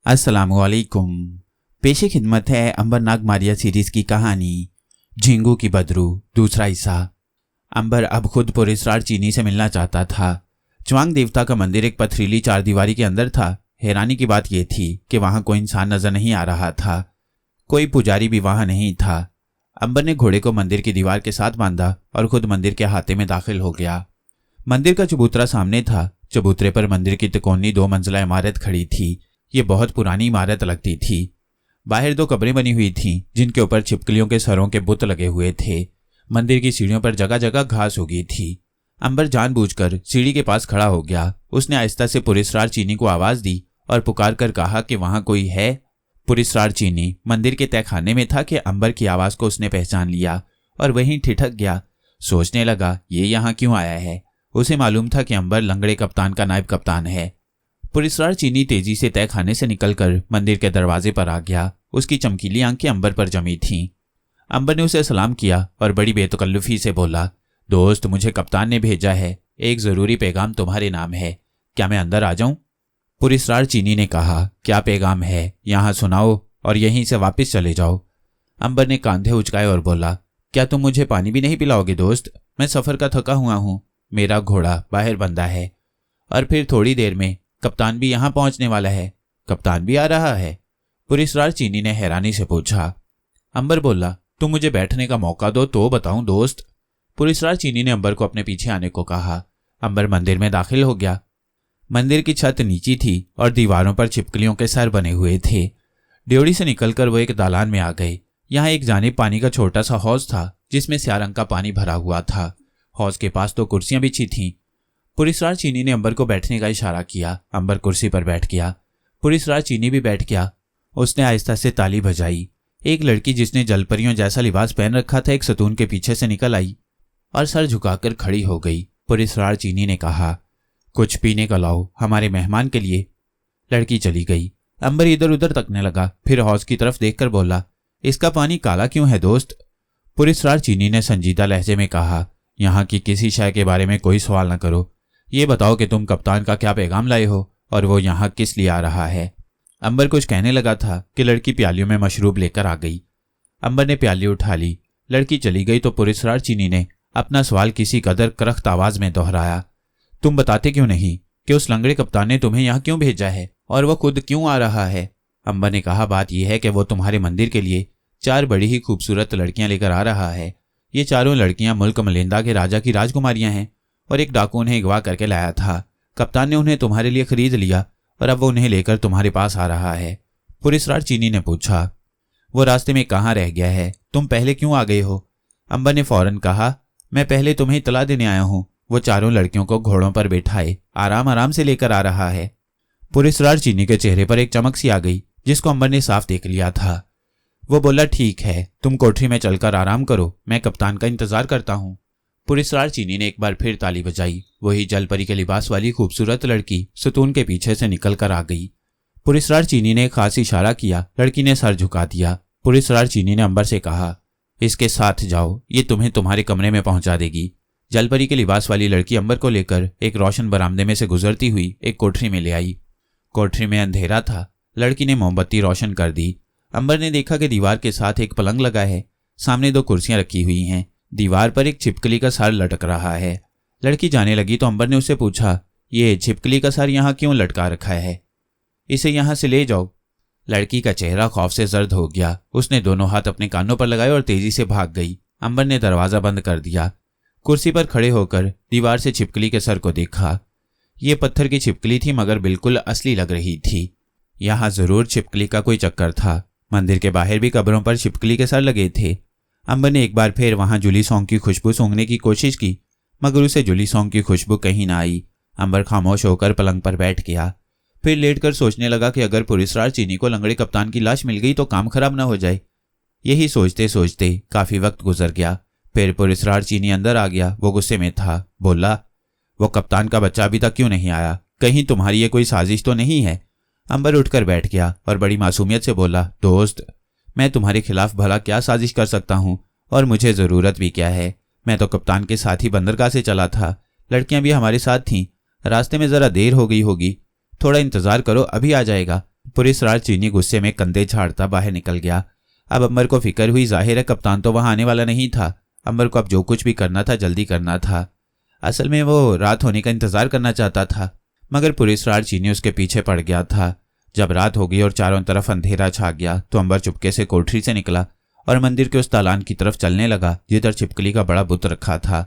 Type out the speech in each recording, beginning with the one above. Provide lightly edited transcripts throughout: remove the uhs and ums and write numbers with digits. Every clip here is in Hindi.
अस्सलामुअलैकुम। पेशे खिदमत है अंबर नागमारिया सीरीज की कहानी झिंगू की बदरू, दूसरा हिस्सा। अंबर अब खुद पुरस्कार चीनी से मिलना चाहता था। च्वांग देवता का मंदिर एक पथरीली चारदीवारी के अंदर था। हैरानी की बात यह थी कि वहां कोई इंसान नजर नहीं आ रहा था, कोई पुजारी भी वहां नहीं था। अंबर ने घोड़े को मंदिर की दीवार के साथ बांधा और खुद मंदिर के अहाते में दाखिल हो गया। मंदिर का चबूतरा सामने था। चबूतरे पर मंदिर की तिकोनी 2 मंजिला इमारत खड़ी थी। ये बहुत पुरानी इमारत लगती थी। बाहर 2 कब्रें बनी हुई थीं, जिनके ऊपर छिपकलियों के सरों के बुत लगे हुए थे। मंदिर की सीढ़ियों पर जगह जगह घास उगी थी। अंबर जानबूझकर सीढ़ी के पास खड़ा हो गया। उसने आहिस्ता से पुरस्कार चीनी को आवाज दी और पुकार कर कहा कि वहां कोई है। पुरस्कार चीनी मंदिर के तहखाने में था कि अंबर की आवाज को उसने पहचान लिया और वहीं ठिठक गया। सोचने लगा, ये यहाँ क्यों आया है। उसे मालूम था कि अंबर लंगड़े कप्तान का नायब कप्तान है। पुरस्कार चीनी तेजी से तहखाने से निकलकर मंदिर के दरवाजे पर आ गया। उसकी चमकीली आंखें अंबर पर जमी थीं। अंबर ने उसे सलाम किया और बड़ी बेतकल्लुफी से बोला, दोस्त, मुझे कप्तान ने भेजा है। एक जरूरी पैगाम तुम्हारे नाम है। क्या मैं अंदर आ जाऊं? पुरस्कार चीनी ने कहा, क्या पैगाम है, यहां सुनाओ और यहीं से वापस चले जाओ। अंबर ने कांधे उचकाए और बोला, क्या तुम मुझे पानी भी नहीं पिलाओगे दोस्त? मैं सफर का थका हुआ हूं। मेरा घोड़ा बाहर बंधा है और फिर थोड़ी देर में कप्तान भी यहां पहुंचने वाला है। कप्तान भी आ रहा है? पुरस्कार चीनी ने हैरानी से पूछा। अंबर बोला, तुम मुझे बैठने का मौका दो तो बताऊं दोस्त। पुरस्कार चीनी ने अंबर को अपने पीछे आने को कहा। अंबर मंदिर में दाखिल हो गया। मंदिर की छत नीची थी और दीवारों पर छिपकलियों के सर बने हुए थे। ड्योढ़ी से निकलकर वो एक दालान में आ गए। यहाँ एक जानिब पानी का छोटा सा हौज था, जिसमें स्याह रंग का पानी भरा हुआ था। हौज के पास 2 कुर्सियां बिछी थीं। पुरस्कार चीनी ने अंबर को बैठने का इशारा किया। अंबर कुर्सी पर बैठ गया। पुरस्कार चीनी भी बैठ गया। उसने आहिस्ता से ताली बजाई। एक लड़की जिसने जलपरियों जैसा लिबास पहन रखा था एक सतून के पीछे से निकल आई और सर झुकाकर खड़ी हो गई। पुरस्कार चीनी ने कहा, कुछ पीने का लाओ हमारे मेहमान के लिए। लड़की चली गई। अंबर इधर उधर तकने लगा, फिर हौज की तरफ देखकर बोला, इसका पानी काला क्यों है दोस्त? पुरस्कार चीनी ने संजीदा लहजे में कहा, यहाँ की किसी शय के बारे में कोई सवाल न करो। ये बताओ कि तुम कप्तान का क्या पैगाम लाए हो और वो यहाँ किस लिए आ रहा है। अंबर कुछ कहने लगा था कि लड़की प्यालियों में मशरूब लेकर आ गई। अंबर ने प्याली उठा ली। लड़की चली गई तो पुरस्कार चीनी ने अपना सवाल किसी कदर करख्त आवाज में दोहराया, तुम बताते क्यों नहीं कि उस लंगड़े कप्तान ने तुम्हें यहाँ क्यों भेजा है और वह खुद क्यों आ रहा है? अंबर ने कहा, बात यह है कि वो तुम्हारे मंदिर के लिए 4 बड़ी ही खूबसूरत लड़कियां लेकर आ रहा है। ये चारों लड़कियां मुल्क मलिंदा के राजा की राजकुमारियां हैं और एक डाकू उन्हें अगवा करके लाया था। कप्तान ने उन्हें तुम्हारे लिए खरीद लिया और अब वो उन्हें लेकर तुम्हारे पास आ रहा है। पुरस्कार चीनी ने पूछा, वो रास्ते में कहाँ रह गया है? तुम पहले क्यों आ गए हो? अंबर ने फौरन कहा, मैं पहले तुम्हें इतला देने आया हूँ। वो चारों लड़कियों को घोड़ों पर बैठाए आराम आराम से लेकर आ रहा है। पुरस्कार चीनी के चेहरे पर एक चमक सी आ गई, जिसको अंबर ने साफ देख लिया था। वो बोला, ठीक है, तुम कोठरी में चलकर आराम करो, मैं कप्तान का इंतजार करता हूँ। पुरस्कार चीनी ने एक बार फिर ताली बजाई। वही जलपरी के लिबास वाली खूबसूरत लड़की सतून के पीछे से निकलकर आ गई। पुरस्कार चीनी ने एक खास इशारा किया। लड़की ने सर झुका दिया। पुरस्कार चीनी ने अंबर से कहा, इसके साथ जाओ, ये तुम्हें तुम्हारे कमरे में पहुंचा देगी। जलपरी के लिबास वाली लड़की अंबर को लेकर एक रोशन बरामदे में से गुजरती हुई एक कोठरी में ले आई। कोठरी में अंधेरा था। लड़की ने मोमबत्ती रोशन कर दी। अंबर ने देखा कि दीवार के साथ एक पलंग लगा है। सामने 2 कुर्सियां रखी हुई हैं। दीवार पर एक छिपकली का सर लटक रहा है। लड़की जाने लगी तो अंबर ने उससे पूछा, ये छिपकली का सर यहाँ क्यों लटका रखा है? इसे यहाँ से ले जाओ। लड़की का चेहरा खौफ से जर्द हो गया। उसने दोनों हाथ अपने कानों पर लगाए और तेजी से भाग गई। अंबर ने दरवाजा बंद कर दिया। कुर्सी पर खड़े होकर दीवार से छिपकली के सर को देखा। ये पत्थर की छिपकली थी, मगर बिल्कुल असली लग रही थी। यहाँ जरूर छिपकली का कोई चक्कर था। मंदिर के बाहर भी कब्रों पर छिपकली के सर लगे थे। अंबर ने एक बार फिर वहां जुली सौंग की खुशबू सूंघने की कोशिश की, मगर उसे जुली सौंग की खुशबू कहीं ना आई। अंबर खामोश होकर पलंग पर बैठ गया। फिर लेटकर सोचने लगा कि अगर पुरस्कार चीनी को लंगड़े कप्तान की लाश मिल गई तो काम खराब ना हो जाए। यही सोचते सोचते काफी वक्त गुजर गया। फिर पुरस्कार चीनी अंदर आ गया। वो गुस्से में था। बोला, वो कप्तान का बच्चा अभी तक क्यों नहीं आया? कहीं तुम्हारी ये कोई साजिश तो नहीं है? अंबर उठकर बैठ गया और बड़ी मासूमियत से बोला, दोस्त, मैं तुम्हारे खिलाफ भला क्या साजिश कर सकता हूँ और मुझे जरूरत भी क्या है? मैं तो कप्तान के साथ ही बंदरगाह से चला था। लड़कियां भी हमारे साथ थीं। रास्ते में जरा देर हो गई होगी। थोड़ा इंतजार करो, अभी आ जाएगा। पुलिसराज चीनी गुस्से में कंधे झाड़ता बाहर निकल गया। अब अंबर को फिक्र हुई, जाहिर है कप्तान तो वहां आने वाला नहीं था। अंबर को अब जो कुछ भी करना था जल्दी करना था। असल में वो रात होने का इंतजार करना चाहता था, मगर पुलिसराज चीनी उसके पीछे पड़ गया था। जब रात हो गई और चारों तरफ अंधेरा छा गया तो अंबर चुपके से कोठरी से निकला और मंदिर के उस दालान की तरफ चलने लगा जिधर छिपकली का बड़ा बुत रखा था।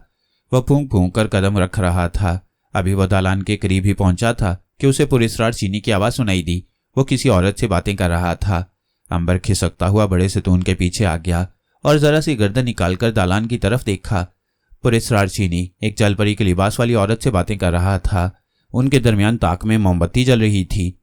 वह फूंक फूंक कर कदम रख रहा था। अभी वह दालान के करीब ही पहुंचा था कि उसे पुलिसराज चीनी की आवाज सुनाई दी। वो किसी औरत से बातें कर रहा था। अंबर खिसकता हुआ बड़े सतून के पीछे आ गया और जरा सी गर्दन निकालकर दालान की तरफ देखा। पुलिसराज चीनी एक जलपरी के लिबास वाली औरत से बातें कर रहा था। उनके दरमियान ताक में मोमबत्ती जल रही थी।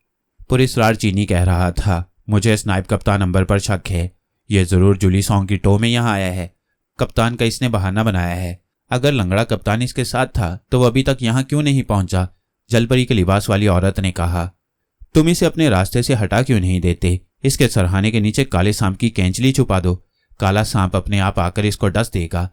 पुलिसराज चीनी कह रहा था, मुझे इस नायब कप्तान अंबर पर शक है। यह जरूर जूली सॉन्ग की टो में यहाँ आया है। कप्तान का इसने बहाना बनाया है। अगर लंगड़ा कप्तान इसके साथ था तो वह अभी तक यहाँ क्यों नहीं पहुंचा? जलपरी के लिबास वाली औरत ने कहा, तुम इसे अपने रास्ते से हटा क्यों नहीं देते? इसके सरहाने के नीचे काले सांप की कैंचली छुपा दो। काला सांप अपने आप आकर इसको डस देगा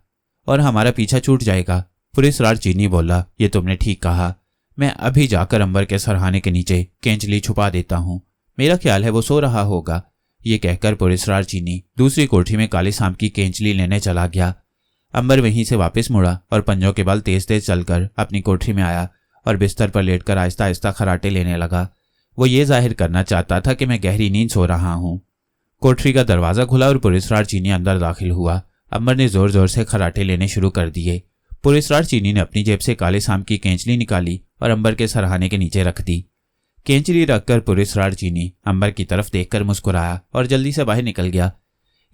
और हमारा पीछा छूट जाएगा। पुलिसराज चीनी बोला, ये तुमने ठीक कहा। मैं अभी जाकर अंबर के सरहाने के नीचे कैंचली छुपा देता हूँ। मेरा ख्याल है वो सो रहा होगा। ये कहकर पुलिसराज चीनी दूसरी कोठरी में काले सांप की कैंचली लेने चला गया। अंबर वहीं से वापस मुड़ा और पंजों के बल तेज तेज चलकर अपनी कोठरी में आया और बिस्तर पर लेटकर आहिस्ता आहिस्ता खराटे लेने लगा। वो ये जाहिर करना चाहता था कि मैं गहरी नींद सो रहा हूँ। कोठरी का दरवाजा खुला और पुलिसराज चीनी अंदर दाखिल हुआ। अंबर ने जोर जोर से खराटे लेने शुरू कर दिए। पुलिसराज चीनी ने अपनी जेब से काले सांप की कैंचली निकाली और अंबर के सरहाने के नीचे रख दी। कैंचली रखकर पुलिसराज चीनी अंबर की तरफ देखकर मुस्कुराया और जल्दी से बाहर निकल गया।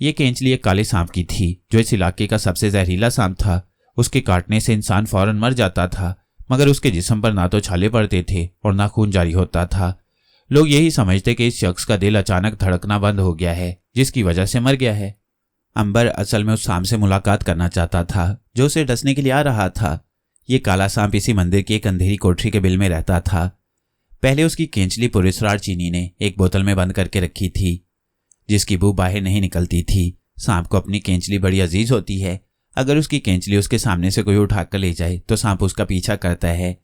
ये कैंचली एक काले सांप की थी जो इस इलाके का सबसे जहरीला सांप था। उसके काटने से इंसान फौरन मर जाता था, मगर उसके जिस्म पर ना तो छाले पड़ते थे और ना खून जारी होता था। लोग यही समझते कि इस शख्स का दिल अचानक धड़कना बंद हो गया है, जिसकी वजह से मर गया है। अंबर असल में उस सांप से मुलाकात करना चाहता था जो उसे डसने के लिए आ रहा था। ये काला सांप इसी मंदिर की एक अंधेरी कोठरी के बिल में रहता था। पहले उसकी कैंचली पुलिसराज चीनी ने एक बोतल में बंद करके रखी थी, जिसकी बू बाहर नहीं निकलती थी। सांप को अपनी कैंचली बड़ी अजीज होती है। अगर उसकी कैंचली उसके सामने से कोई उठाकर ले जाए तो सांप उसका पीछा करता है।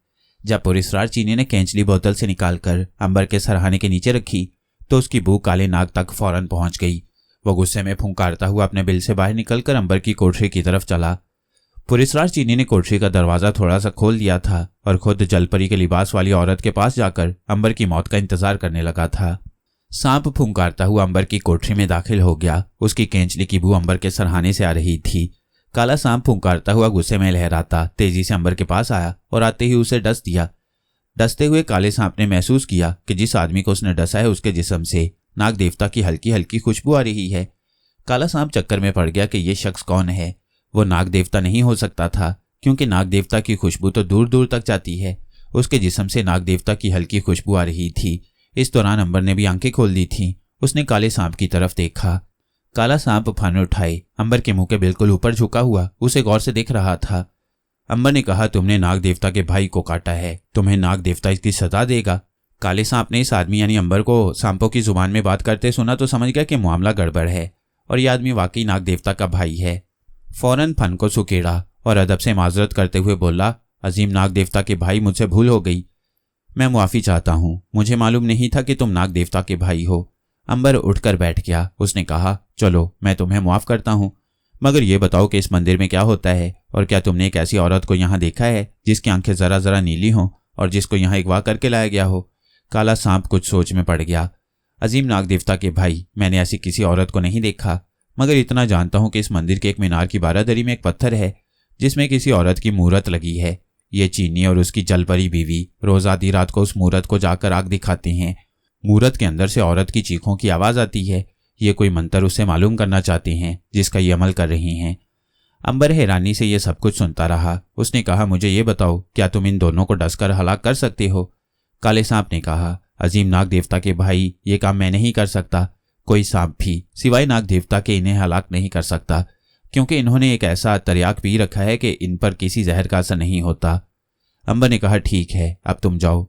जब पुलिसराज चीनी ने कैंचली बोतल से निकालकर अंबर के सरहाने के नीचे रखी तो उसकी बू काले नाग तक फौरन पहुंच गई। वो गुस्से में फुंकारता हुआ अपने बिल से बाहर निकलकर अंबर की कोठरी की तरफ चला। पुलिसराज चीनी ने कोठरी का दरवाजा थोड़ा सा खोल दिया था और खुद जलपरी के लिबास वाली औरत के पास जाकर अंबर की मौत का इंतजार करने लगा था। सांप फुंकारता हुआ अंबर की कोठरी में दाखिल हो गया। उसकी कैंचली की बू अंबर के सरहाने से आ रही थी। काला सांप फुंकारता हुआ गुस्से में लहराता तेजी से अंबर के पास आया और आते ही उसे डस दिया। डसते हुए काले सांप ने महसूस किया कि जिस आदमी को उसने डसा है उसके जिस्म से नाग देवता की हल्की हल्की खुशबू आ रही है। काला सांप चक्कर में पड़ गया कि यह शख्स कौन है। वो नाग देवता नहीं हो सकता था, क्योंकि नाग देवता की खुशबू तो दूर दूर तक जाती है। उसके जिस्म से नाग देवता की हल्की खुशबू आ रही थी। इस दौरान अंबर ने भी आंखें खोल दी थी। उसने काले सांप की तरफ देखा। काला सांप फन उठाए अंबर के मुंह के बिल्कुल ऊपर झुका हुआ उसे गौर से देख रहा था। अंबर ने कहा, तुमने नाग देवता के भाई को काटा है, तुम्हें नाग देवता इसकी सजा देगा। काले सांप ने इस आदमी यानी अंबर को सांपों की जुबान में बात करते सुना तो समझ गया कि मामला गड़बड़ है और यह आदमी वाकई नाग देवता का भाई है। फौरन फन को सुकेड़ा और अदब से माजरत करते हुए बोला, अजीम नाग देवता के भाई, मुझसे भूल हो गई। मैं मुआफ़ी चाहता हूँ। मुझे मालूम नहीं था कि तुम नाग देवता के भाई हो। अंबर उठकर बैठ गया। उसने कहा, चलो मैं तुम्हें मुआफ़ करता हूँ, मगर ये बताओ कि इस मंदिर में क्या होता है और क्या तुमने एक ऐसी औरत को यहाँ देखा है जिसकी आंखें ज़रा ज़रा नीली हों और जिसको यहाँ अगवा करके लाया गया हो? काला सांप कुछ सोच में पड़ गया। अजीम नाग देवता के भाई, मैंने ऐसी किसी औरत को नहीं देखा, मगर इतना जानता हूँ कि इस मंदिर के एक मीनार की बारादरी में एक पत्थर है जिसमें किसी औरत की मूरत लगी है। ये चीनी और उसकी जलपरी बीवी रोज आधी रात को उस मूरत को जाकर आग दिखाते हैं। मूरत के अंदर से औरत की चीखों की आवाज़ आती है। ये कोई मंत्र उससे मालूम करना चाहते हैं जिसका ये अमल कर रही हैं। अंबर हैरानी से ये सब कुछ सुनता रहा। उसने कहा, मुझे ये बताओ, क्या तुम इन दोनों को डसकर हलाक कर सकते हो? काले सांप ने कहा, अजीम नाग देवता के भाई, ये काम मैं नहीं कर सकता। कोई सांप भी सिवाय नाग देवता के इन्हें हलाक नहीं कर सकता, क्योंकि इन्होंने एक ऐसा तरियाक पी रखा है कि इन पर किसी जहर का असर नहीं होता। अंबर ने कहा, ठीक है, अब तुम जाओ।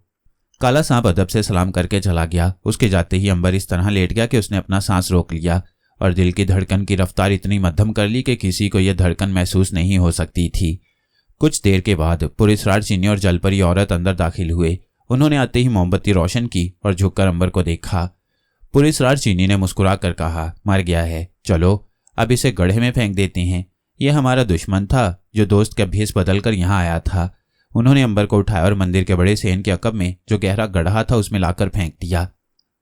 काला सांप अदब से सलाम करके चला गया। उसके जाते ही अंबर इस तरह लेट गया कि उसने अपना सांस रोक लिया और दिल की धड़कन की रफ्तार इतनी मध्यम कर ली कि किसी को यह धड़कन महसूस नहीं हो सकती थी। कुछ देर के बाद पुलिसराज चीनी और जलपरी औरत अंदर दाखिल हुए। उन्होंने आते ही मोमबत्ती रोशन की और झुककर अंबर को देखा। पुलिसराज चीनी ने मुस्कुरा कर कहा, मर गया है, चलो अब इसे गड्ढे में फेंक देते हैं। यह हमारा दुश्मन था जो दोस्त का भेष बदलकर यहाँ आया था। उन्होंने अंबर को उठाया और मंदिर के बड़े सेन के अकब में जो गहरा गड्ढा था उसमें लाकर फेंक दिया।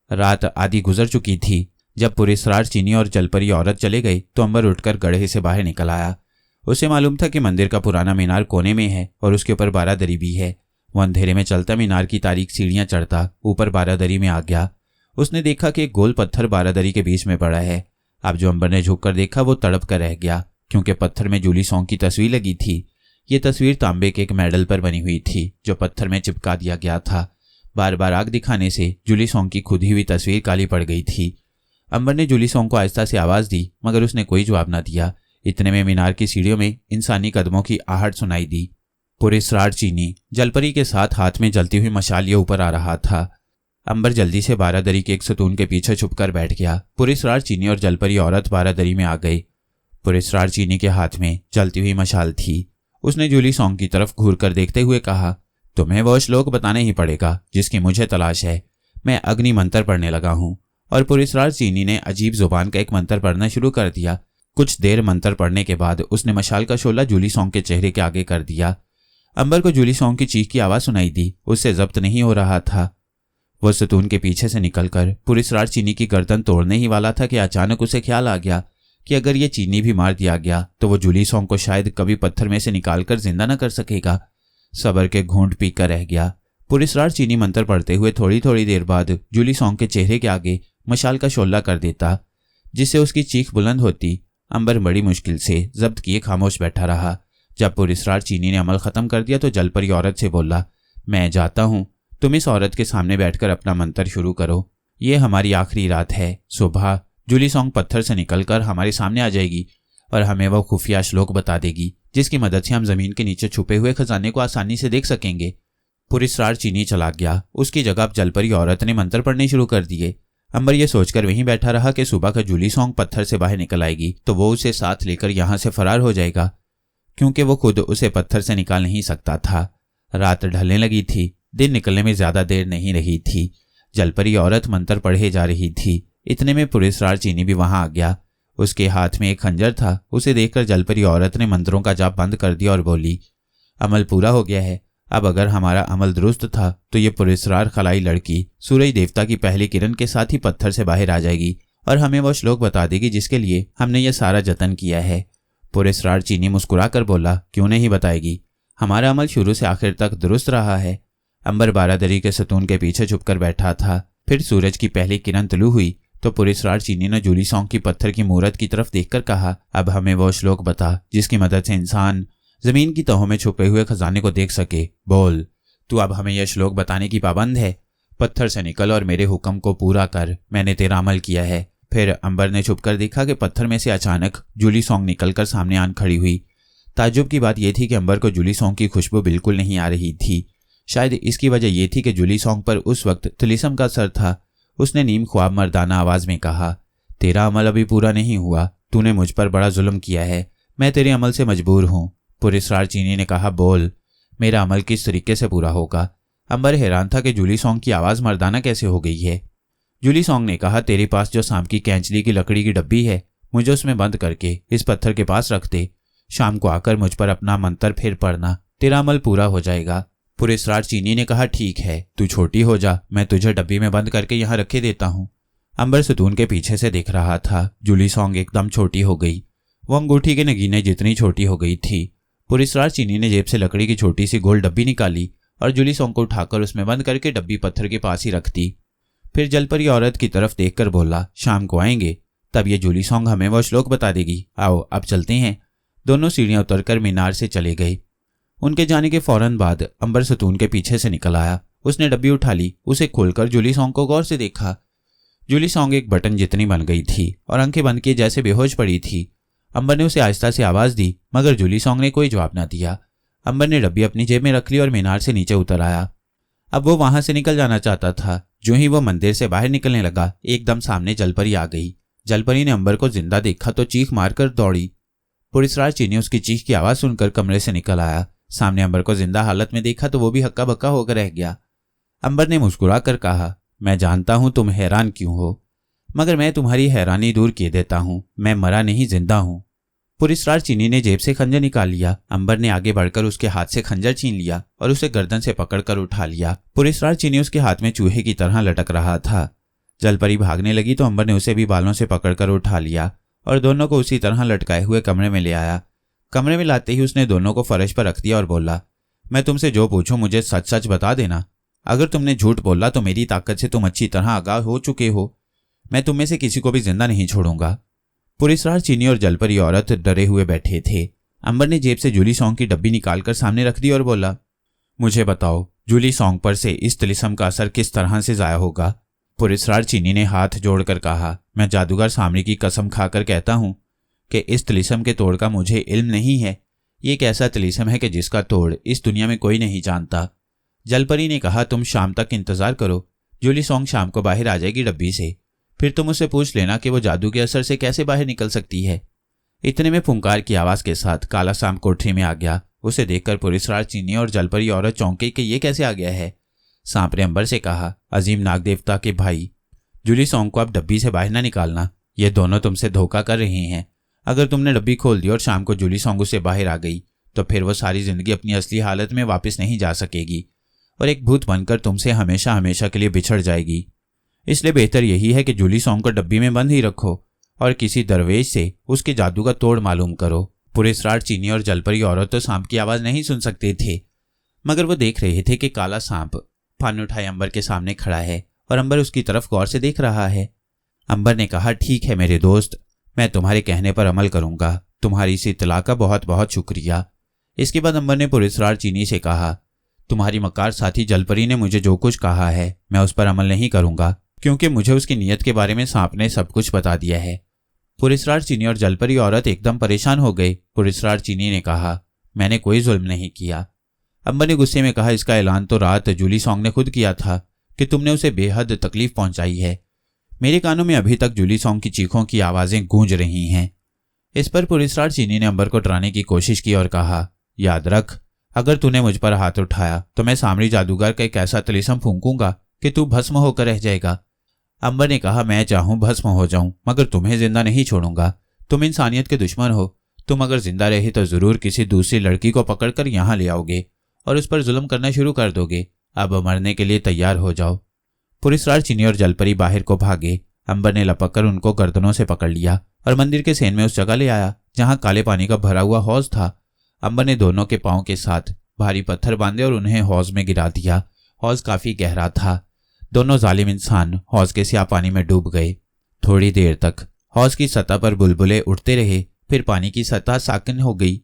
रात आधी गुजर चुकी थी। जब पुलिसराज चीनी और जलपरी औरत चले गई तो अंबर उठकर गड्ढे से बाहर निकल आया। उसे मालूम था कि मंदिर का पुराना मीनार कोने में है और उसके ऊपर बारादरी भी है। वो अंधेरे में चलता मीनार की तारीख सीढ़ियां चढ़ता ऊपर बारादरी में आ गया। उसने देखा कि एक गोल पत्थर बारादरी के बीच में पड़ा है। अब जो अंबर ने झुककर देखा वो तड़प कर रह गया, क्योंकि पत्थर में जूली सॉन्ग की तस्वीर लगी थी। ये तस्वीर तांबे के एक मेडल पर बनी हुई थी जो पत्थर में चिपका दिया गया था। बार बार आग दिखाने से जूली सॉन्ग की खुदी हुई तस्वीर काली पड़ गई थी। अंबर ने जूली सॉन्ग को आहिस्ता से आवाज दी, मगर उसने कोई जवाब न दिया। इतने में मीनार की सीढ़ियों में इंसानी कदमों की आहट सुनाई दी। पुलिसराज चीनी जलपरी के साथ हाथ में जलती हुई मशाल लिए ऊपर आ रहा था। अंबर जल्दी से बारादरी के एक सतून के पीछे छुपकर बैठ गया। पुलिसराज चीनी और जलपरी औरत बारादरी में आ गई। पुलिसराज चीनी के हाथ में जलती हुई मशाल थी। उसने जूली सॉन्ग की तरफ घूर कर देखते हुए कहा, तुम्हें वो श्लोक बताना ही पड़ेगा जिसकी मुझे तलाश है। मैं अग्नि मंत्र पढ़ने लगा हूँ। और पुलिसराज चीनी ने अजीब जुबान का एक मंत्र पढ़ना शुरू कर दिया। कुछ देर मंत्र पढ़ने के बाद उसने मशाल का शोला जूली सॉन्ग के चेहरे के आगे कर दिया। अंबर को जूली सॉन्ग की चीख की आवाज सुनाई दी। उससे जब्त नहीं हो रहा था। वह सतून के पीछे से निकलकर पुलिसराज चीनी की गर्दन तोड़ने ही वाला था कि अचानक उसे ख्याल आ गया कि अगर ये चीनी भी मार दिया गया तो वो जूली सॉन्ग को शायद कभी पत्थर में से निकालकर जिंदा न कर सकेगा। सबर के घूंट पीकर रह गया। पुलिसराज चीनी मंत्र पढ़ते हुए थोड़ी थोड़ी देर बाद जूली सॉन्ग के चेहरे के आगे मशाल का शोला कर देता, जिससे उसकी चीख बुलंद होती। अंबर बड़ी मुश्किल से जब्त किए खामोश बैठा रहा। जब पुलिसराज चीनी ने अमल खत्म कर दिया तो जलपरी औरत से बोला, मैं जाता हूँ, तुम इस औरत के सामने बैठकर अपना मंत्र शुरू करो। ये हमारी आखिरी रात है। सुबह जूली सॉन्ग पत्थर से निकलकर हमारे सामने आ जाएगी और हमें वह खुफिया श्लोक बता देगी जिसकी मदद से हम जमीन के नीचे छुपे हुए खजाने को आसानी से देख सकेंगे। पुलिसराज चीनी चला गया। उसकी जगह अब जलपरी औरत ने मंत्र पढ़ने शुरू कर दिए। अंबर यह सोचकर वहीं बैठा रहा कि सुबह का जूली सॉन्ग पत्थर से बाहर निकल आएगी तो वो उसे साथ लेकर यहां से फरार हो जाएगा, क्योंकि वो खुद उसे पत्थर से निकाल नहीं सकता था। रात ढलने लगी थी। दिन निकलने में ज्यादा देर नहीं रही थी। जलपरी औरत मंत्र पढ़े जा रही थी। इतने में पुलिसराज चीनी भी वहां आ गया। उसके हाथ में एक खंजर था। उसे देखकर जलपरी औरत ने मंत्रों का जाप बंद कर दिया और बोली, अमल पूरा हो गया है। अब अगर हमारा अमल दुरुस्त था तो ये पुलिसराज खलाई लड़की सूरज देवता की पहली किरण के साथ ही पत्थर से बाहर आ जाएगी और हमें वो श्लोक बता देगी जिसके लिए हमने ये सारा जतन किया है। पुलिसराज चीनी मुस्कुरा कर बोला, क्यों नहीं बताएगी? हमारा अमल शुरू से आखिर तक दुरुस्त रहा है। अंबर बारादरी के सतून के पीछे छुपकर बैठा था। फिर सूरज की पहली किरण तुलू हुई तो पुलिसराज चीनी ने जूली सॉन्ग की पत्थर की मूरत की तरफ देखकर कहा, अब हमें वो श्लोक बता जिसकी मदद से इंसान जमीन की तहों में छुपे हुए खजाने को देख सके। बोल, तू अब हमें यह श्लोक बताने की पाबंद है। पत्थर से निकल और मेरे हुक्म को पूरा कर। मैंने तेरा अमल किया है। फिर अंबर ने छुपकर देखा कि पत्थर में से अचानक जूली सॉन्ग निकलकर सामने आन खड़ी हुई। ताज्जुब की बात यह थी कि अंबर को जूली सॉन्ग की खुशबू बिल्कुल नहीं आ रही थी। शायद इसकी वजह यह थी कि जूली सॉन्ग पर उस वक्त तिलिस्म का असर था। उसने नीम ख्वाब मर्दाना आवाज में कहा, तेरा अमल अभी पूरा नहीं हुआ। तूने मुझ पर बड़ा जुल्म किया है। मैं तेरे अमल से मजबूर हूँ। पुलिसराज चीनी ने कहा, बोल, मेरा अमल किस तरीके से पूरा होगा? अंबर हैरान था कि जूली सॉन्ग की आवाज मर्दाना कैसे हो गई है। जूली सॉन्ग ने कहा, तेरे पास जो शाम की कैंचली की लकड़ी की डब्बी है, मुझे उसमें बंद करके इस पत्थर के पास रख दे। शाम को आकर मुझ पर अपना मंत्र फिर पढ़ना, तेरा अमल पूरा हो जाएगा। पुलिसराज चीनी ने कहा, ठीक है, तू छोटी हो जा, मैं तुझे डब्बी में बंद करके यहाँ रखे देता हूँ। अंबर सतून के पीछे से देख रहा था। जूली सॉन्ग एकदम छोटी हो गई। वो अंगूठी के नगीने जितनी छोटी हो गई थी। पुलिसराज चीनी ने जेब से लकड़ी की छोटी सी गोल डब्बी निकाली और जूली सॉन्ग को उठाकर उसमें बंद करके डब्बी पत्थर के पास ही रख दी। फिर जलपरी औरत की तरफ देखकर बोला, शाम को आएंगे, तब ये जूली सॉन्ग हमें वो श्लोक बता देगी। आओ अब चलते हैं। दोनों सीढ़ियां उतरकर मीनार से चले गए। उनके जाने के फौरन बाद अंबर सतून के पीछे से निकल आया। उसने डब्बी उठा ली। उसे खोलकर जूली सॉन्ग को गौर से देखा। जूली सॉन्ग एक बटन जितनी बन गई थी और आंखें बंद किए जैसे बेहोश पड़ी थी। अंबर ने उसे आहिस्ता से आवाज दी, मगर जूली सॉन्ग ने कोई जवाब न दिया। अंबर ने डब्बी अपनी जेब में रख ली और मीनार से नीचे उतर आया। अब वो वहां से निकल जाना चाहता था। जो ही वो मंदिर से बाहर निकलने लगा, एकदम सामने जलपरी आ गई। जलपरी ने अंबर को जिंदा देखा तो चीख मारकर दौड़ी। पुलिसराज चीनी उसकी चीख की आवाज सुनकर कमरे से निकल आया। सामने अंबर को जिंदा हालत में देखा तो वो भी हक्का बक्का होकर रह गया। अंबर ने मुस्कुरा कर कहा, मैं जानता हूं तुम हैरान क्यों हो। मगर मैं तुम्हारी हैरानी दूर किए देता हूँ, मैं मरा नहीं, जिंदा हूँ। पुरस्कार चीनी ने जेब से खंजर निकाल लिया। अंबर ने आगे बढ़कर उसके हाथ से खंजर छीन लिया और उसे गर्दन से पकड़कर उठा लिया। पुरस्कार चीनी उसके हाथ में चूहे की तरह लटक रहा था। जलपरी भागने लगी तो अंबर ने उसे भी बालों से पकड़कर उठा लिया और दोनों को उसी तरह लटकाए हुए कमरे में ले आया। कमरे में लाते ही उसने दोनों को फर्श पर रख दिया और बोला, मैं तुमसे जो पूछूं मुझे सच सच बता देना। अगर तुमने झूठ बोला तो मेरी ताकत से तुम अच्छी तरह आगाह हो चुके हो। मैं तुम में से किसी को भी जिंदा नहीं छोड़ूंगा। पुरस्कार चीनी और जलपरी औरत डरे हुए बैठे थे। अंबर ने जेब से जूली सॉन्ग की डब्बी निकालकर सामने रख दी और बोला, मुझे बताओ, जूली सॉन्ग पर से इस तिलिस्म का असर किस तरह से जाया होगा? पुरस्कार चीनी ने हाथ जोड़कर कहा, मैं जादूगर सामरी की कसम खाकर कहता हूं कि इस तिलिस्म के तोड़ का मुझे इल्म नहीं है। ये एक ऐसा तिलिस्म है कि जिसका तोड़ इस दुनिया में कोई नहीं जानता। जलपरी ने कहा, तुम शाम तक इंतजार करो, जूली सॉन्ग शाम को बाहर आ जाएगी डब्बी से। फिर तुम उससे पूछ लेना कि वो जादू के असर से कैसे बाहर निकल सकती है। इतने में फुंकार की आवाज के साथ काला सांप कोठरी में आ गया। उसे देखकर पुरस्कार चीनी और जलपरी औरत चौंकी कि ये कैसे आ गया है। सांप ने अंबर से कहा, अजीम नाग देवता के भाई, जूली सॉन्ग को अब डब्बी से बाहर ना निकालना। ये दोनों तुमसे धोखा कर रही हैं। अगर तुमने डब्बी खोल दी और शाम को जूली सॉन्ग उससे बाहर आ गई तो फिर वो सारी जिंदगी अपनी असली हालत में वापस नहीं जा सकेगी और एक भूत बनकर तुमसे हमेशा हमेशा के लिए बिछड़ जाएगी। इसलिए बेहतर यही है कि जूली सॉन्ग को डब्बी में बंद ही रखो और किसी दरवेश से उसके जादू का तोड़ मालूम करो। पुरस्कार चीनी और जलपरी औरत तो सांप की आवाज नहीं सुन सकते थे, मगर वो देख रहे थे कि काला सांप फान उठाए अंबर के सामने खड़ा है और अंबर उसकी तरफ गौर से देख रहा है। अंबर ने कहा, ठीक है मेरे दोस्त, मैं तुम्हारे कहने पर अमल करूंगा। तुम्हारी इस इत्तला का बहुत बहुत शुक्रिया। इसके बाद अंबर ने पुरस्कार चीनी से कहा, तुम्हारी मकार साथी जलपरी ने मुझे जो कुछ कहा है मैं उस पर अमल नहीं करूंगा, क्योंकि मुझे उसकी नीयत के बारे में सांप ने सब कुछ बता दिया है। पुरस्कार चीनी और जलपरी औरत एकदम परेशान हो गई। पुरस्कार चीनी ने कहा, मैंने कोई जुल्म नहीं किया। अंबर ने गुस्से में कहा, इसका ऐलान तो रात जूली सॉन्ग ने खुद किया था कि तुमने उसे बेहद तकलीफ पहुंचाई है। मेरे कानों में अभी तक जूली सॉन्ग की चीखों की आवाजें गूंज रही हैं। इस पर पुरस्कार चीनी ने अंबर को डराने की कोशिश की और कहा, याद रख, अगर तूने मुझ पर हाथ उठाया तो मैं सामरी जादूगर का एक ऐसा तिलिस्म फूंकूंगा कि तू भस्म होकर रह जाएगा। अंबर ने कहा, मैं चाहूं भस्म हो जाऊं मगर तुम्हें जिंदा नहीं छोड़ूंगा। तुम इंसानियत के दुश्मन हो। तुम अगर जिंदा रहे तो जरूर किसी दूसरी लड़की को पकड़कर यहां ले आओगे और उस पर जुल्म करना शुरू कर दोगे। अब मरने के लिए तैयार हो जाओ। पुरस्कार चीनी और जलपरी बाहर को भागे। अंबर ने लपक कर उनको गर्दनों से पकड़ लिया और मंदिर के सेन में उस जगह ले आया जहां काले पानी का भरा हुआ हौज था। अंबर ने दोनों के पांव के साथ भारी पत्थर बांधे और उन्हें हौज में गिरा दिया। हौज काफी गहरा था। दोनों जालिम इंसान हौज के स्याह पानी में डूब गए। थोड़ी देर तक हौज की सतह पर बुलबुले उठते रहे, फिर पानी की सतह साकिन हो गई।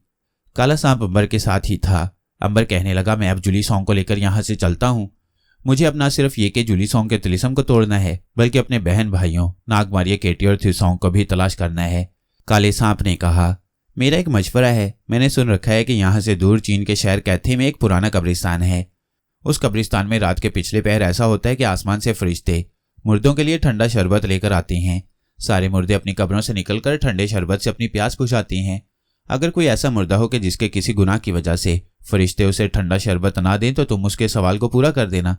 काला सांप अंबर के साथ ही था। अंबर कहने लगा, मैं अब जूली सॉन्ग को लेकर यहां से चलता हूं। मुझे अब ना सिर्फ ये कि जूली सॉन्ग के तिलिस्म को तोड़ना है, बल्कि अपने बहन भाइयों नागमारिया, केटी और थ्यूसॉन्ग को भी तलाश करना है। काले सांप ने कहा, मेरा एक मशवरा है। मैंने सुन रखा है कि यहाँ से दूर चीन के शहर कैथे में एक पुराना कब्रिस्तान है। उस कब्रिस्तान में रात के पिछले पहर ऐसा होता है कि आसमान से फरिश्ते मुर्दों के लिए ठंडा शरबत लेकर आते हैं। सारे मुर्दे अपनी कब्रों से निकलकर ठंडे शरबत से अपनी प्यास बुझाते हैं। अगर कोई ऐसा मुर्दा हो कि जिसके किसी गुनाह की वजह से फरिश्ते उसे ठंडा शरबत ना दें तो तुम उसके सवाल को पूरा कर देना।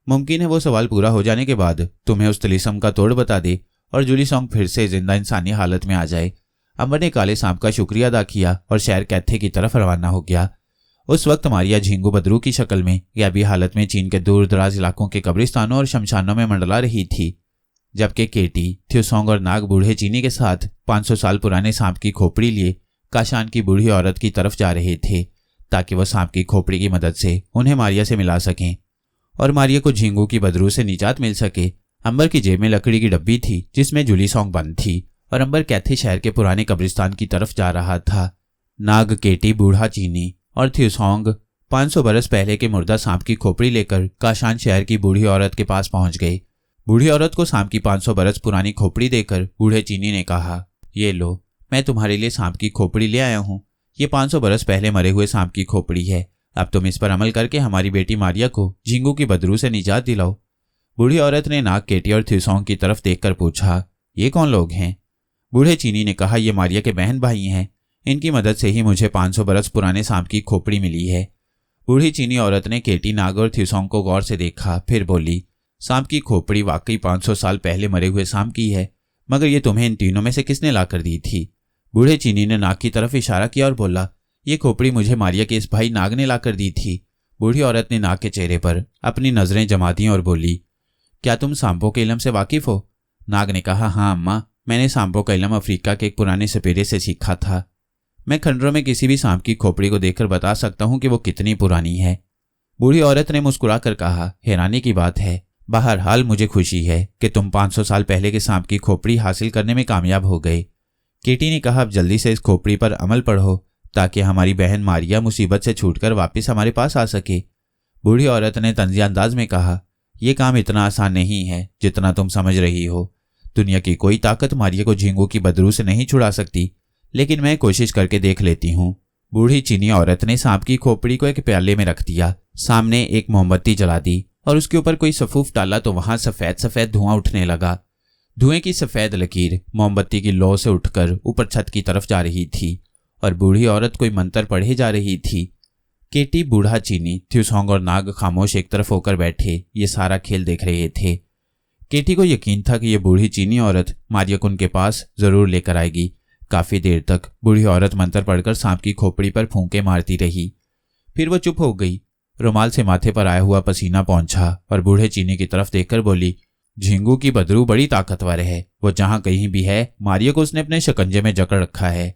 मुमकिन है वो सवाल पूरा हो जाने के बाद तुम्हें उस तिलिस्म का तोड़ बता दे और जूली सॉन्ग फिर से जिंदा इंसानी हालत में आ जाए। अंबर ने काले सांप का शुक्रिया अदा किया और शहर कैथे की तरफ रवाना हो गया। उस वक्त मारिया झींगू बदरू की शक्ल में गैबी हालत में चीन के दूर दराज इलाकों के कब्रिस्तानों और शमशानों में मंडला रही थी, जबकि केटी, थ्यूसॉन्ग और नाग बूढ़े चीनी के साथ 500 साल पुराने सांप की खोपड़ी लिए काशान की बूढ़ी औरत की तरफ जा रहे थे ताकि वह सांप की खोपड़ी की मदद से उन्हें मारिया से मिला सकें और मारिया को झींगू की बदरू से निजात मिल सके। अंबर की जेब में लकड़ी की डब्बी थी जिसमें जूली सॉन्ग बंद थी और अंबर कैथे शहर के पुराने कब्रिस्तान की तरफ जा रहा था। नाग, केटी, बूढ़ा चीनी और थ्यूसॉन्ग 500 बरस पहले के मुर्दा सांप की खोपड़ी लेकर काशान शहर की बूढ़ी औरत के पास पहुंच गई। बूढ़ी औरत को सांप की 500 बरस पुरानी खोपड़ी देकर बूढ़े चीनी ने कहा, ये लो, मैं तुम्हारे लिए सांप की खोपड़ी ले आया हूँ। ये 500 बरस पहले मरे हुए सांप की खोपड़ी है। अब तुम इस पर अमल करके हमारी बेटी मारिया को झींगू की बदरू से निजात दिलाओ। बूढ़ी औरत ने नाग, केटी और थ्यूसॉन्ग की तरफ देखकर पूछा, ये कौन लोग हैं? बूढ़े चीनी ने कहा, ये मारिया के बहन भाई हैं। इनकी मदद से ही मुझे 500 बरस पुराने सांप की खोपड़ी मिली है। बूढ़ी चीनी औरत ने केटी, नाग और थ्यूसॉन्ग को गौर से देखा, फिर बोली, सांप की खोपड़ी वाकई 500 साल पहले मरे हुए सांप की है, मगर ये तुम्हें इन तीनों में से किसने लाकर दी थी? बूढ़े चीनी ने नाग की तरफ इशारा किया और बोला, ये खोपड़ी मुझे मारिया के इस भाई नाग ने लाकर दी थी। बूढ़ी औरत ने नाग के चेहरे पर अपनी नजरें जमा दी और बोली, क्या तुम सांपों के इल्म से वाकिफ हो? नाग ने कहा, हाँ अम्मा, मैंने सांपों का इल्म अफ्रीका के एक पुराने सपेरे से सीखा था। मैं खंडरों में किसी भी सांप की खोपड़ी को देखकर बता सकता हूं कि वो कितनी पुरानी है। बूढ़ी औरत ने मुस्कुराकर कहा, हैरानी की बात है, बहरहाल मुझे खुशी है कि तुम 500 साल पहले के सांप की खोपड़ी हासिल करने में कामयाब हो गए। केटी ने कहा, अब जल्दी से इस खोपड़ी पर अमल पढ़ो ताकि हमारी बहन मारिया मुसीबत से छूटकर वापस हमारे पास आ सके। बूढ़ी औरत ने तंजिया अंदाज में कहा, यह काम इतना आसान नहीं है जितना तुम समझ रही हो। दुनिया की कोई ताकत मारिया को झींगों की बदबू से नहीं छुड़ा सकती, लेकिन मैं कोशिश करके देख लेती हूँ। बूढ़ी चीनी औरत ने सांप की खोपड़ी को एक प्याले में रख दिया, सामने एक मोमबत्ती जला दी और उसके ऊपर कोई सफूफ डाला तो वहां सफेद सफेद धुआं उठने लगा। धुएं की सफेद लकीर मोमबत्ती की लौ से उठकर ऊपर छत की तरफ जा रही थी और बूढ़ी औरत कोई मंत्र पढ़े जा रही थी। केटी, बूढ़ा चीनी, थ्यूसोंग और नाग खामोश एक तरफ होकर बैठे ये सारा खेल देख रहे थे। केटी को यकीन था कि यह बूढ़ी चीनी औरत मारिया को उनके पास जरूर लेकर आएगी। काफी देर तक बूढ़ी औरत मंत्र पढ़कर सांप की खोपड़ी पर फूंके मारती रही, फिर वो चुप हो गई। रुमाल से माथे पर आया हुआ पसीना पहुंचा और बूढ़े चीनी की तरफ देखकर बोली, झींगू की बदरू बड़ी ताकतवर है, वो जहां कहीं भी है मारिया को उसने अपने शिकंजे में जकड़ रखा है।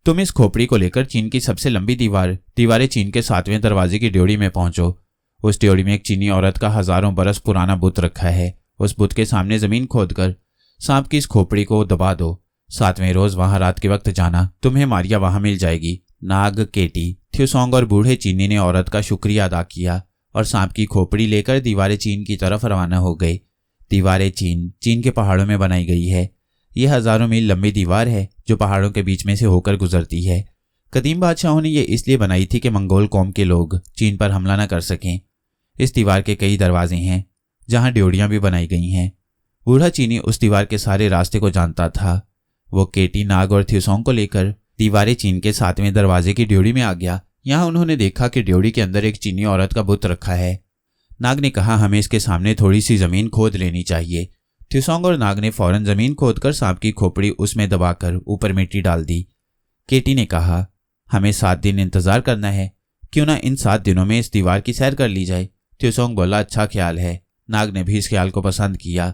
तुम इस खोपड़ी को लेकर चीन की सबसे लंबी दीवारें चीन के 7वें दरवाजे की ड्योढ़ी में पहुंचो। उस ड्योढ़ी में एक चीनी औरत का हजारों बरस पुराना बुत रखा है। उस बुत के सामने जमीन खोदकर सांप की इस खोपड़ी को दबा दो। 7वें रोज वहां रात के वक्त जाना, तुम्हें मारिया वहां मिल जाएगी। नाग, केटी, थ्यूसोंग और बूढ़े चीनी ने औरत का शुक्रिया अदा किया और सांप की खोपड़ी लेकर दीवारें चीन की तरफ रवाना हो गए। दीवारें चीन के पहाड़ों में बनाई गई है। यह हजारों मील लंबी दीवार है जो पहाड़ों के बीच में से होकर गुजरती है। कदीम बादशाहों ने यह इसलिए बनाई थी कि मंगोल कौम के लोग चीन पर हमला न कर सकें। इस दीवार के कई दरवाजे हैं जहां ड्योढ़ियां भी बनाई गई हैं। बूढ़ा चीनी उस दीवार के सारे रास्ते को जानता था। वो केटी, नाग और थ्यूसोंग को लेकर दीवारें चीन के 7वें दरवाजे की ड्योढ़ी में आ गया। यहां उन्होंने देखा कि ड्योढ़ी के अंदर एक चीनी औरत का बुत रखा है। नाग ने कहा, हमें इसके सामने थोड़ी सी जमीन खोद लेनी चाहिए। थ्यूसोंग और नाग ने फौरन जमीन खोदकर सांप की खोपड़ी उसमें दबाकर ऊपर मिट्टी डाल दी। केटी ने कहा, हमें 7 दिन इंतजार करना है, क्यों ना इन 7 दिनों में इस दीवार की सैर कर ली जाए। थ्यूसोंग बोला, अच्छा ख्याल है। नाग ने भी इस ख्याल को पसंद किया।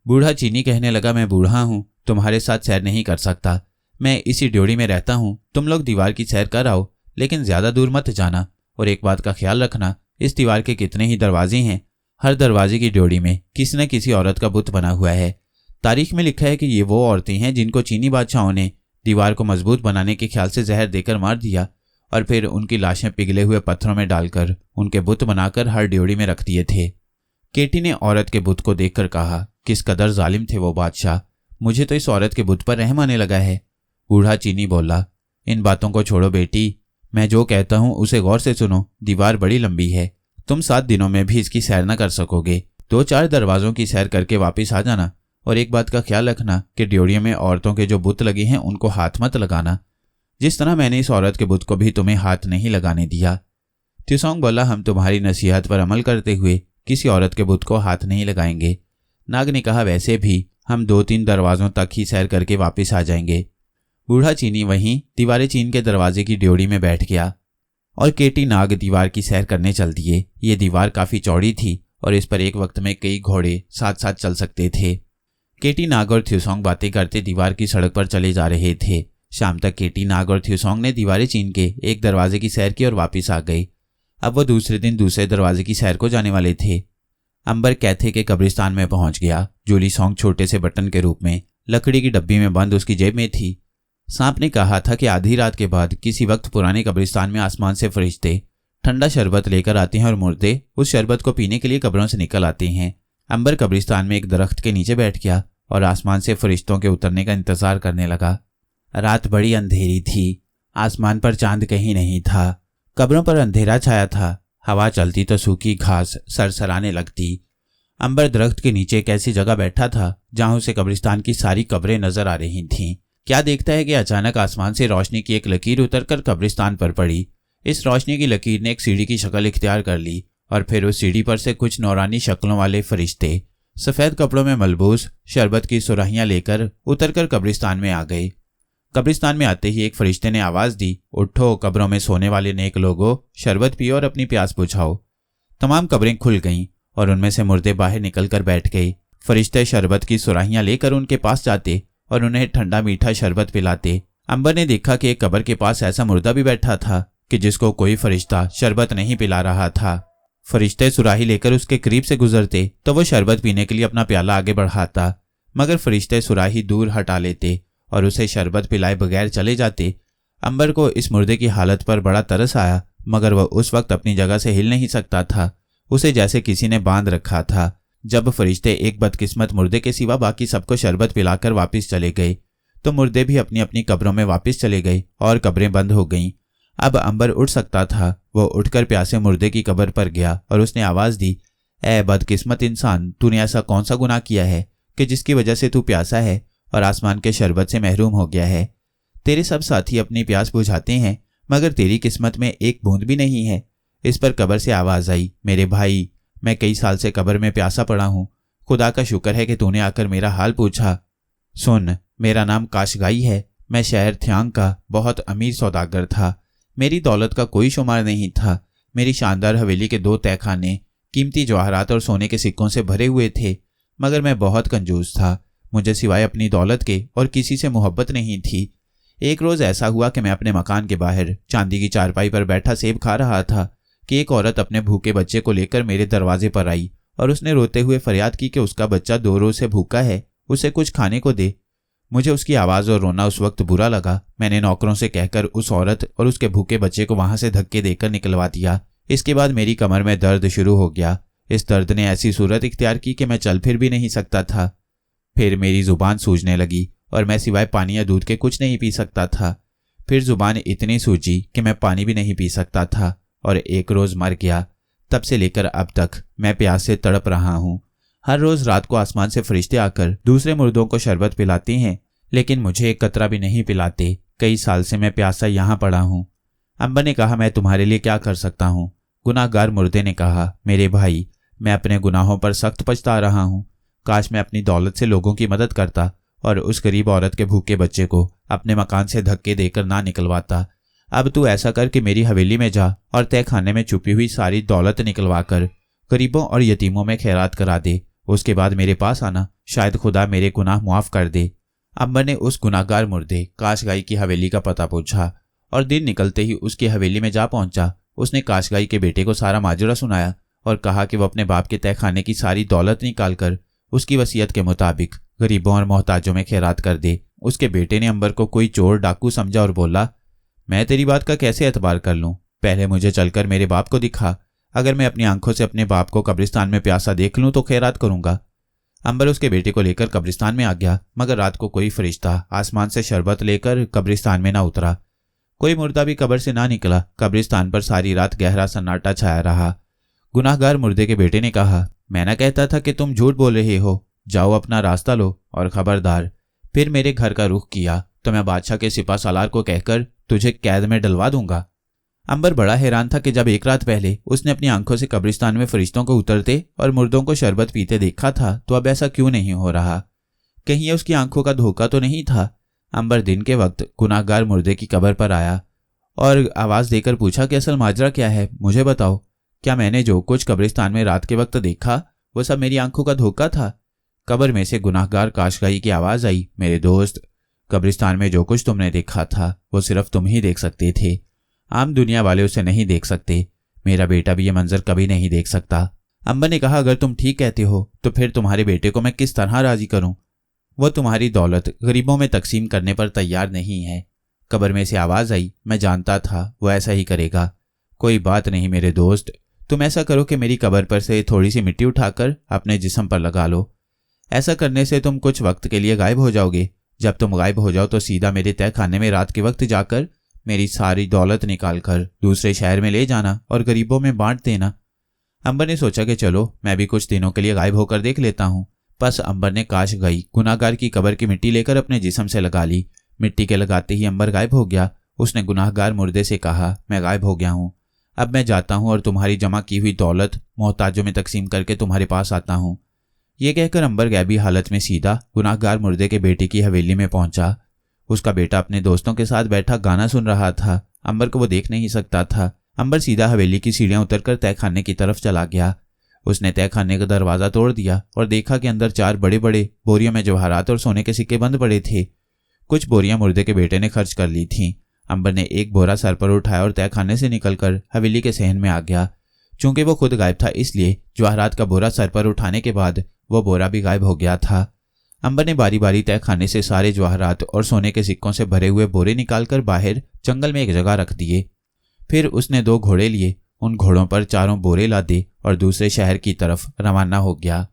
बूढ़ा चीनी कहने लगा, मैं बूढ़ा हूं, तुम्हारे साथ सैर नहीं कर सकता। मैं इसी ड्योढ़ी में रहता हूं। तुम लोग दीवार की सैर कर आओ, लेकिन ज्यादा दूर मत जाना। और एक बात का ख्याल रखना, इस दीवार के कितने ही दरवाजे हैं, हर दरवाजे की ड्योढ़ी में किसी न किसी औरत का बुत बना हुआ है। तारीख में लिखा है कि ये वो औरतें हैं जिनको चीनी बादशाहों ने दीवार को मजबूत बनाने के ख्याल से जहर देकर मार दिया और फिर उनकी लाशें पिघले हुए पत्थरों में डालकर उनके बुत बनाकर हर ड्योढ़ी में रख दिए थे। केटी ने औरत के बुत को देखकर कहा, किस कदर जालिम थे वो बादशाह, मुझे तो इस औरत के बुत पर रहम आने लगा है। बूढ़ा चीनी बोला, इन बातों को छोड़ो बेटी, मैं जो कहता हूं उसे गौर से सुनो। दीवार बड़ी लंबी है, तुम 7 दिनों में भी इसकी सैर न कर सकोगे। 2-4 दरवाजों की सैर करके वापस आ जाना। और एक बात का ख्याल रखना कि ड्योढ़ियों में औरतों के जो बुत लगे हैं उनको हाथ मत लगाना, जिस तरह मैंने इस औरत के बुत को भी तुम्हें हाथ नहीं लगाने दिया। थ्यूसोंग बोला, हम तुम्हारी नसीहत पर अमल करते हुए किसी औरत के बुत को हाथ नहीं लगाएंगे। नाग ने कहा, वैसे भी हम 2-3 दरवाजों तक ही सैर करके वापस आ जाएंगे। बूढ़ा चीनी वहीं दीवारें चीन के दरवाजे की ड्योढ़ी में बैठ गया और केटी, नाग दीवार की सैर करने चल दिए। ये दीवार काफी चौड़ी थी और इस पर एक वक्त में कई घोड़े साथ साथ चल सकते थे। केटी, नाग और थ्यूसोंग बातें करते दीवार की सड़क पर चले जा रहे थे। शाम तक केटी, नाग और थ्यूसोंग ने दीवारें चीन के एक दरवाजे की सैर की और वापस आ गए। अब वो दूसरे दिन दूसरे दरवाजे की सैर को जाने वाले थे। अंबर कैथे के कब्रिस्तान में पहुंच गया। जूली सॉन्ग छोटे से बटन के रूप में लकड़ी की डब्बी में बंद उसकी जेब में थी। सांप ने कहा था कि आधी रात के बाद किसी वक्त पुराने कब्रिस्तान में आसमान से फरिश्ते ठंडा शरबत लेकर आते हैं और मुर्दे उस शरबत को पीने के लिए कब्रों से निकल आते हैं। अंबर कब्रिस्तान में एक दरख्त के नीचे बैठ गया और आसमान से फरिश्तों के उतरने का इंतजार करने लगा। रात बड़ी अंधेरी थी, आसमान पर चांद कहीं नहीं था, कब्रों पर अंधेरा छाया था। हवा चलती तो सूखी घास सरसराने लगती। अंबर दरख्त के नीचे एक ऐसी जगह बैठा था जहां उसे कब्रिस्तान की सारी कब्रें नजर आ रही थीं। क्या देखता है कि अचानक आसमान से रोशनी की एक लकीर उतरकर कब्रिस्तान पर पड़ी। इस रोशनी की लकीर ने एक सीढ़ी की शक्ल इख्तियार कर ली और फिर उस सीढ़ी पर से कुछ नौरानी शक्लों वाले फरिश्ते सफ़ेद कपड़ों में मलबूस शरबत की सुराहियां लेकर उतरकर कब्रिस्तान में आ गए। कब्रिस्तान में आते ही एक फरिश्ते ने आवाज़ दी, उठो, कब्रों में सोने वाले नेक लोगों, शरबत पियो और अपनी प्यास बुझाओ। तमाम कब्रें खुल गईं और उनमें से मुर्दे बाहर निकलकर बैठ गए। फरिश्ते शरबत की सुराहियां लेकर उनके पास जाते और उन्हें ठंडा मीठा शरबत पिलाते। अंबर ने देखा कि एक कब्र के पास ऐसा मुर्दा भी बैठा था कि जिसको कोई फरिश्ता शरबत नहीं पिला रहा था। फरिश्ते सुराही लेकर उसके करीब से गुजरते तो वो शरबत पीने के लिए अपना प्याला आगे बढ़ाता, मगर फरिश्ते सुराही दूर हटा लेते और उसे शरबत पिलाए बगैर चले जाते। अंबर को इस मुर्दे की हालत पर बड़ा तरस आया, मगर वह उस वक्त अपनी जगह से हिल नहीं सकता था। उसे जैसे किसी ने बांध रखा था। जब फरिश्ते एक बदकिस्मत मुर्दे के सिवा बाकी सबको शरबत पिलाकर वापस चले गए तो मुर्दे भी अपनी अपनी कब्रों में वापस चले गए और कब्रें बंद हो गईं। अब अंबर उठ सकता था। वो उठकर प्यासे मुर्दे की कब्र पर गया और उसने आवाज़ दी, ए बदकिस्मत इंसान, तूने ऐसा कौन सा गुनाह किया है कि जिसकी वजह से तू प्यासा है और आसमान के शरबत से महरूम हो गया है। तेरे सब साथी अपनी प्यास बुझाते हैं, मगर तेरी किस्मत में एक बूंद भी नहीं है। इस पर कब्र से आवाज़ आई, मेरे भाई, मैं कई साल से कब्र में प्यासा पड़ा हूँ। खुदा का शुक्र है कि तूने आकर मेरा हाल पूछा। सुन, मेरा नाम काशगाई है। मैं शहर थ्यांग का बहुत अमीर सौदागर था। मेरी दौलत का कोई शुमार नहीं था। मेरी शानदार हवेली के 2 तहखाने कीमती जवाहरात और सोने के सिक्कों से भरे हुए थे, मगर मैं बहुत कंजूस था। मुझे सिवाय अपनी दौलत के और किसी से मोहब्बत नहीं थी। एक रोज़ ऐसा हुआ कि मैं अपने मकान के बाहर चांदी की चारपाई पर बैठा सेब खा रहा था कि एक औरत अपने भूखे बच्चे को लेकर मेरे दरवाजे पर आई और उसने रोते हुए फरियाद की कि उसका बच्चा 2 रोज से भूखा है, उसे कुछ खाने को दे। मुझे उसकी आवाज़ और रोना उस वक्त बुरा लगा। मैंने नौकरों से कहकर उस औरत और उसके भूखे बच्चे को वहां से धक्के देकर निकलवा दिया। इसके बाद मेरी कमर में दर्द शुरू हो गया। इस दर्द ने ऐसी सूरत इख्तियार की कि मैं चल फिर भी नहीं सकता था। फिर मेरी जुबान सूजने लगी और मैं सिवाय पानी या दूध के कुछ नहीं पी सकता था। फिर जुबान इतनी सूजी कि मैं पानी भी नहीं पी सकता था और एक रोज़ मर गया। तब से लेकर अब तक मैं प्यास से तड़प रहा हूँ। हर रोज़ रात को आसमान से फरिश्ते आकर दूसरे मुर्दों को शरबत पिलाते हैं, लेकिन मुझे एक कतरा भी नहीं पिलाते। कई साल से मैं प्यासा यहाँ पड़ा हूँ। अंबर ने कहा, मैं तुम्हारे लिए क्या कर सकता हूँ? गुनाहगार मुर्दे ने कहा, मेरे भाई, मैं अपने गुनाहों पर सख्त पछता रहा हूँ। काश मैं अपनी दौलत से लोगों की मदद करता और उस गरीब औरत के भूखे बच्चे को अपने मकान से धक्के देकर ना निकलवाता। अब तू ऐसा कर कि मेरी हवेली में जा और तहखाने में छुपी हुई सारी दौलत निकलवा कर गरीबों और यतीमों में खैरात करा दे। उसके बाद मेरे पास आना, शायद खुदा मेरे गुनाह मुआफ कर दे। अंबर ने उस गुनाहगार मुर्दे काशगाई की हवेली का पता पूछा और दिन निकलते ही उसकी हवेली में जा पहुंचा। उसने काशगाई के बेटे को सारा माजरा सुनाया और कहा कि वह अपने बाप के तहखाने की सारी दौलत निकालकर उसकी वसीयत के मुताबिक गरीबों और मोहताजों में खैरात कर दे। उसके बेटे ने अंबर को कोई चोर डाकू समझा और बोला, मैं तेरी बात का कैसे एतबार कर लूं? पहले मुझे चलकर मेरे बाप को दिखा। अगर मैं अपनी आंखों से अपने बाप को कब्रिस्तान में प्यासा देख लूं तो खैरात करूंगा। अंबर उसके बेटे को लेकर कब्रिस्तान में आ गया, मगर रात को कोई फरिश्ता आसमान से शरबत लेकर कब्रिस्तान में ना उतरा। कोई मुर्दा भी कब्र से ना निकला। कब्रिस्तान पर सारी रात गहरा सन्नाटा छाया रहा। गुनाहगार मुर्दे के बेटे ने कहा, मैं ना कहता था कि तुम झूठ बोल रहे हो? जाओ अपना रास्ता लो और खबरदार फिर मेरे घर का रुख किया तो मैं बादशाह के सिपा सालार को कहकर तुझे कैद में डलवा दूंगा। अंबर बड़ा हैरान था कि जब एक रात पहले उसने अपनी आंखों से कब्रिस्तान में फरिश्तों को उतरते और मुर्दों को शरबत पीते देखा था, तो अब ऐसा क्यों नहीं हो रहा? कहीं ये उसकी आंखों का धोखा तो नहीं था? अंबर दिन के वक्त गुनाहगार मुर्दे की कब्र पर आया और आवाज़ देकर पूछा कि असल माजरा क्या है, मुझे बताओ। क्या मैंने जो कुछ कब्रिस्तान में रात के वक्त देखा वो सब मेरी आंखों का धोखा था? कब्र में से गुनाहगार काशगाई की आवाज़ आई, मेरे दोस्त, कब्रिस्तान में जो कुछ तुमने देखा था वो सिर्फ तुम ही देख सकते थे। आम दुनिया वाले उसे नहीं देख सकते। मेरा बेटा भी ये मंजर कभी नहीं देख सकता। अंबर ने कहा, अगर तुम ठीक कहते हो तो फिर तुम्हारे बेटे को मैं किस तरह राजी करूं? वो तुम्हारी दौलत गरीबों में तकसीम करने पर तैयार नहीं है। कब्र में से आवाज़ आई, मैं जानता था वो ऐसा ही करेगा। कोई बात नहीं मेरे दोस्त, तुम ऐसा करो कि मेरी कब्र पर से थोड़ी सी मिट्टी उठाकर अपने जिस्म पर लगा लो। ऐसा करने से तुम कुछ वक्त के लिए गायब हो जाओगे। जब तुम गायब हो जाओ तो सीधा मेरे तहखाने में रात के वक्त जाकर मेरी सारी दौलत निकालकर दूसरे शहर में ले जाना और गरीबों में बांट देना। अंबर ने सोचा कि चलो मैं भी कुछ दिनों के लिए गायब होकर देख लेता हूँ। बस अंबर ने काशगाई गुनाहगार की कब्र की मिट्टी लेकर अपने जिस्म से लगा ली। मिट्टी के लगाते ही अंबर गायब हो गया। उसने गुनाहगार मुर्दे से कहा, मैं गायब हो गया हूँ। अब मैं जाता हूँ और तुम्हारी जमा की हुई दौलत मोहताजों में तकसीम करके तुम्हारे पास आता हूँ। ये कहकर अंबर गैबी हालत में सीधा गुनाहगार मुर्दे के बेटे की हवेली में पहुंचा। उसका बेटा अपने दोस्तों के साथ बैठा गाना सुन रहा था। अंबर को वो देख नहीं सकता था। अंबर सीधा हवेली की सीढ़ियां उतरकर तहखाने की तरफ चला गया। उसने तहखाने का दरवाजा तोड़ दिया और देखा कि अंदर 4 बड़े बड़े बोरियों में जवाहरात और सोने के सिक्के बंद पड़े थे। कुछ बोरियां मुर्दे के बेटे ने खर्च कर ली थीं। अंबर ने एक बोरा सर पर उठाया और तहखाने से निकलकर हवेली के सहन में आ गया। चूंकि वो खुद गायब था, इसलिए जवाहरात का बोरा सर पर उठाने के बाद वो बोरा भी गायब हो गया था। अंबर ने बारी बारी तहखाने से सारे जवाहरात और सोने के सिक्कों से भरे हुए बोरे निकालकर बाहर जंगल में एक जगह रख दिए। फिर उसने 2 घोड़े लिए, उन घोड़ों पर चारों बोरे लादे और दूसरे शहर की तरफ रवाना हो गया।